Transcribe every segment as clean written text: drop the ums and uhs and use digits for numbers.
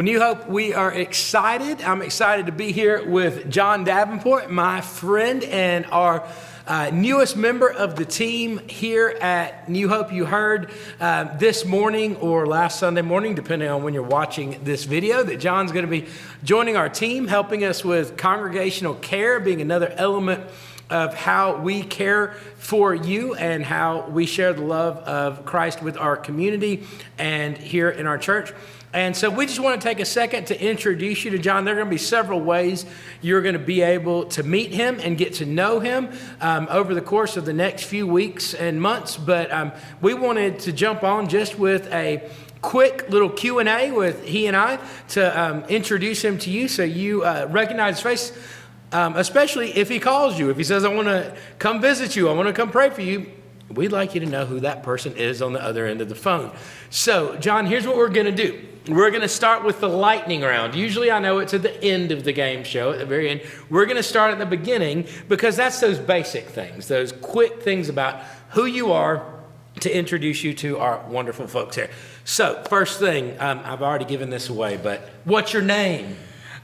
Well, New Hope, we are excited. I'm excited to be here with John Davenport, my friend and our newest member of the team here at New Hope. You heard this morning or last Sunday morning, depending on when you're watching this video, that John's going to be joining our team, helping us with congregational care, being another element of how we care for you and how we share the love of Christ with our community and here in our church. And so we just want to take a second to introduce you to John. There are going to be several ways you're going to be able to meet him and get to know him over the course of the next few weeks and months. But we wanted to jump on just with a quick little Q&A with he and I to introduce him to you so you recognize his face, especially if he calls you. If he says, I want to come visit you, I want to come pray for you, we'd like you to know who that person is on the other end of the phone. So, John, here's what we're going to do. We're going to start with the lightning round. Usually I know it's at the end of the game show, at the very end. We're going to start at the beginning because that's those basic things, those quick things about who you are to introduce you to our wonderful folks here. So, first thing, I've already given this away, but what's your name?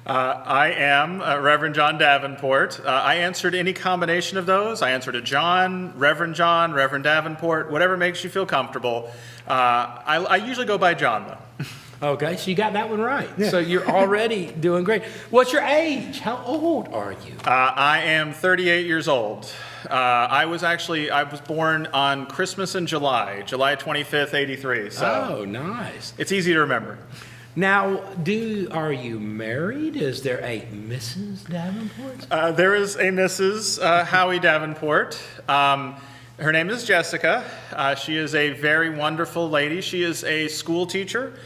I am Reverend John Davenport. I answer to any combination of those. I answer to John, Reverend Davenport, whatever makes you feel comfortable. I usually go by John, though. Okay, so you got that one right. Yeah. So you're already doing great. What's your age? How old are you? I am 38 years old. I was born on Christmas in July 25th, 83. So oh, nice. It's easy to remember. Now, are you married? Is there a Mrs. Davenport? There is a Mrs. Howie Davenport. Her name is Jessica. She is a very wonderful lady. She is a school teacher.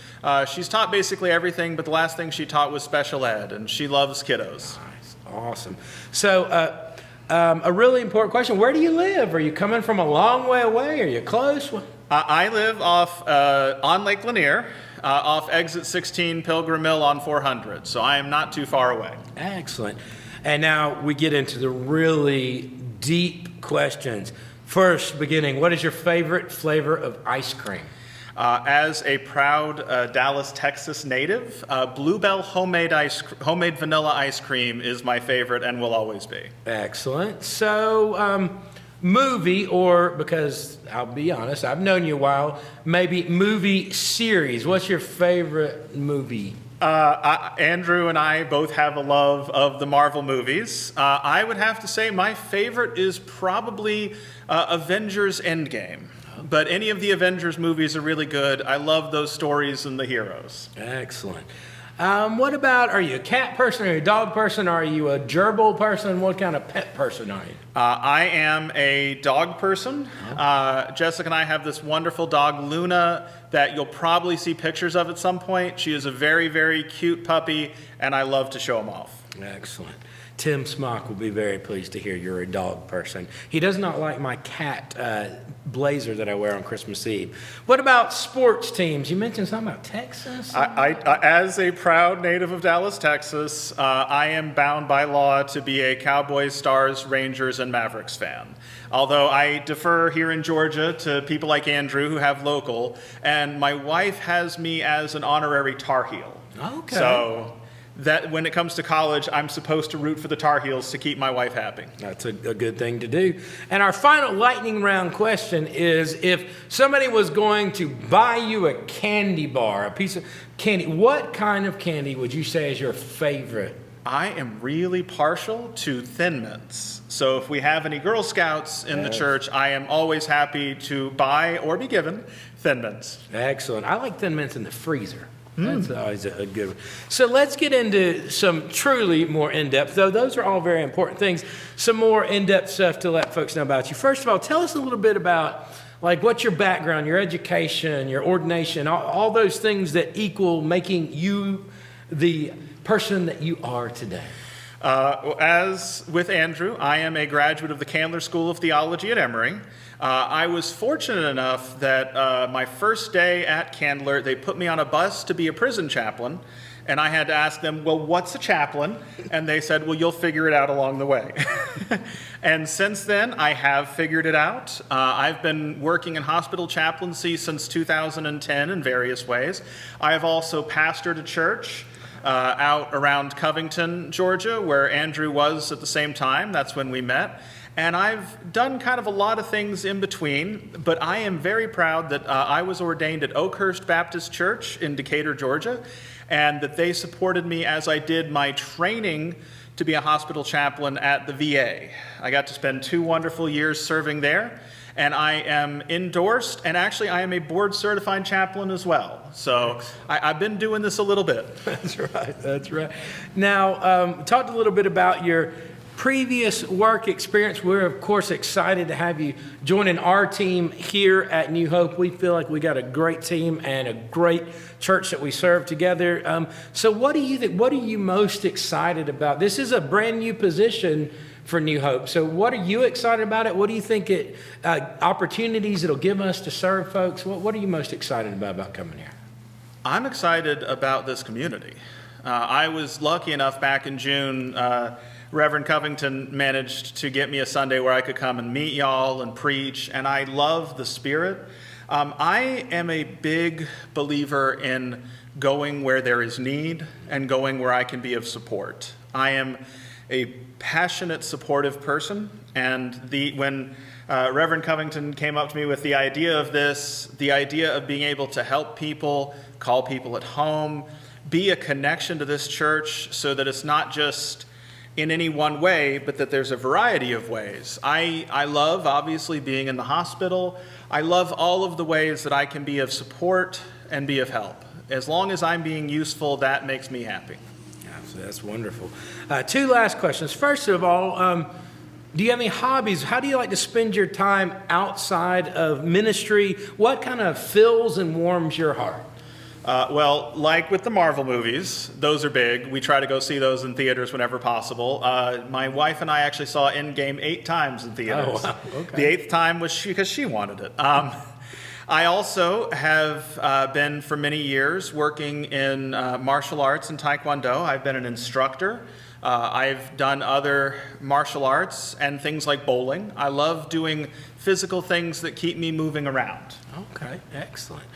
She's taught basically everything, but the last thing she taught was special ed, and she loves kiddos. Nice. Awesome. So, a really important question. Where do you live? Are you coming from a long way away? Are you close? I live on Lake Lanier, off exit 16 Pilgrim Mill on 400, so I am not too far away. Excellent. And now we get into the really deep questions. First, beginning, what is your favorite flavor of ice cream? As a proud Dallas, Texas native, Bluebell homemade vanilla ice cream is my favorite and will always be. Excellent. So, movie, or because I'll be honest, I've known you a while, maybe movie series. What's your favorite movie? Andrew and I both have a love of the Marvel movies. I would have to say my favorite is probably Avengers Endgame. But any of the Avengers movies are really good. I love those stories and the heroes. Excellent. What about, are you a cat person? Are you a dog person? Are you a gerbil person? What kind of pet person are you? I am a dog person. Jessica and I have this wonderful dog, Luna, that you'll probably see pictures of at some point. She is a very, very cute puppy, and I love to show them off. Excellent. Tim Smock will be very pleased to hear you're a dog person. He does not like my cat blazer that I wear on Christmas Eve. What about sports teams? You mentioned something about Texas? I as a proud native of Dallas, Texas, I am bound by law to be a Cowboys, Stars, Rangers, and Mavericks fan. Although I defer here in Georgia to people like Andrew who have local, and my wife has me as an honorary Tar Heel. Okay. So that when it comes to college, I'm supposed to root for the Tar Heels to keep my wife happy. That's a good thing to do. And our final lightning round question is, if somebody was going to buy you a candy bar, a piece of candy, what kind of candy would you say is your favorite? I am really partial to Thin Mints. So if we have any Girl Scouts in the church, I am always happy to buy or be given Thin Mints. Excellent. I like Thin Mints in the freezer. That's always a good one. So let's get into some truly more in-depth, though those are all very important things, some more in-depth stuff to let folks know about you. First of all, tell us a little bit about, like, what's your background, your education, your ordination, all those things that equal making you the person that you are today. As with Andrew, I am a graduate of the Candler School of Theology at Emory. I was fortunate enough that my first day at Candler, they put me on a bus to be a prison chaplain, and I had to ask them, well, what's a chaplain? And they said, well, you'll figure it out along the way. And since then, I have figured it out. I've been working in hospital chaplaincy since 2010 in various ways. I have also pastored a church out around Covington, Georgia, where Andrew was at the same time. That's when we met. And I've done kind of a lot of things in between, but I am very proud that I was ordained at Oakhurst Baptist Church in Decatur, Georgia, and that they supported me as I did my training to be a hospital chaplain at the VA. I got to spend 2 wonderful years serving there, and I am endorsed, and actually I am a board certified chaplain as well. So I've been doing this a little bit. That's right, that's right. Now, talked a little bit about your previous work experience. We're, of course, excited to have you joining our team here at New Hope. We feel like we got a great team and a great church that we serve together. So what do you think? What are you most excited about? This is a brand new position for New Hope. So what are you excited about it? What do you think opportunities it'll give us to serve folks? What are you most excited about coming here? I'm excited about this community. I was lucky enough back in June, Reverend Covington managed to get me a Sunday where I could come and meet y'all and preach, and I love the Spirit. I am a big believer in going where there is need and going where I can be of support. I am a passionate, supportive person, and when Reverend Covington came up to me with the idea of this, the idea of being able to help people, call people at home, be a connection to this church so that it's not just in any one way, but that there's a variety of ways. I love, obviously, being in the hospital. I love all of the ways that I can be of support and be of help. As long as I'm being useful, that makes me happy. Absolutely, that's wonderful. 2 last questions. First of all, do you have any hobbies? How do you like to spend your time outside of ministry? What kind of fills and warms your heart? Well, like with the Marvel movies, those are big. We try to go see those in theaters whenever possible. My wife and I actually saw Endgame 8 times in theaters. Oh, wow. Okay. The 8th time was because she wanted it. I also have been for many years working in martial arts and Taekwondo. I've been an instructor. I've done other martial arts and things like bowling. I love doing physical things that keep me moving around. Okay, excellent.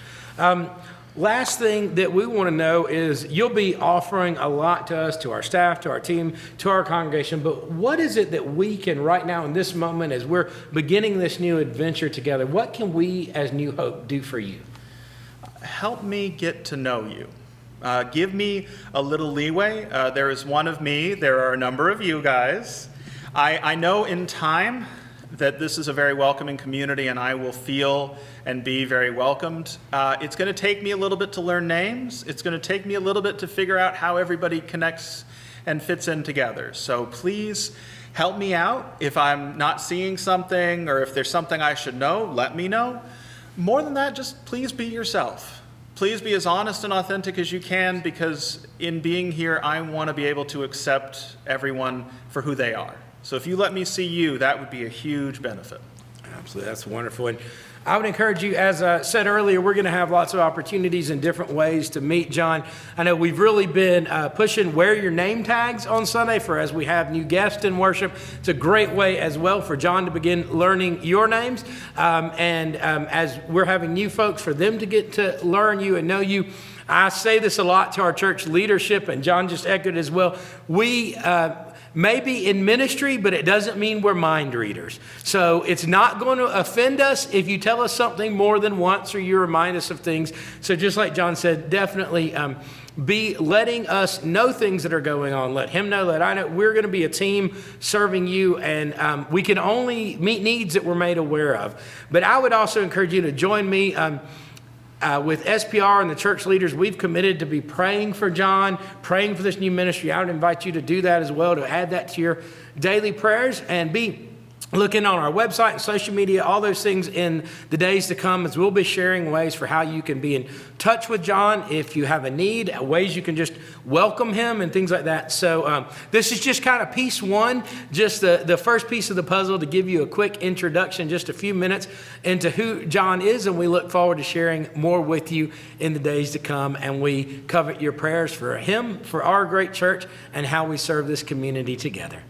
Last thing that we want to know is you'll be offering a lot to us, to our staff, to our team, to our congregation, but what is it that we can right now in this moment as we're beginning this new adventure together, what can we as New Hope do for you? Help me get to know you. Give me a little leeway. There is one of me. There are a number of you guys. I know in time that this is a very welcoming community and I will feel and be very welcomed. It's going to take me a little bit to learn names. It's going to take me a little bit to figure out how everybody connects and fits in together. So please help me out. If I'm not seeing something or if there's something I should know, let me know. More than that, just please be yourself. Please be as honest and authentic as you can, because in being here, I want to be able to accept everyone for who they are. So if you let me see you, that would be a huge benefit. Absolutely, that's wonderful. And I would encourage you, as I said earlier, we're going to have lots of opportunities in different ways to meet John. I know we've really been pushing wear your name tags on Sunday for as we have new guests in worship. It's a great way as well for John to begin learning your names. As we're having new folks, for them to get to learn you and know you. I say this a lot to our church leadership, and John just echoed as well. We maybe in ministry, but it doesn't mean we're mind readers. So it's not going to offend us if you tell us something more than once or you remind us of things. So just like John said, definitely be letting us know things that are going on. Let him know, let I know. We're going to be a team serving you, and we can only meet needs that we're made aware of. But I would also encourage you to join me with SPR and the church leaders. We've committed to be praying for John, praying for this new ministry. I would invite you to do that as well, to add that to your daily prayers and be looking on our website and social media, all those things in the days to come, as we'll be sharing ways for how you can be in touch with John if you have a need, ways you can just welcome him and things like that. So this is just kind of piece one, just the first piece of the puzzle to give you a quick introduction, just a few minutes into who John is. And we look forward to sharing more with you in the days to come. And we covet your prayers for him, for our great church, and how we serve this community together.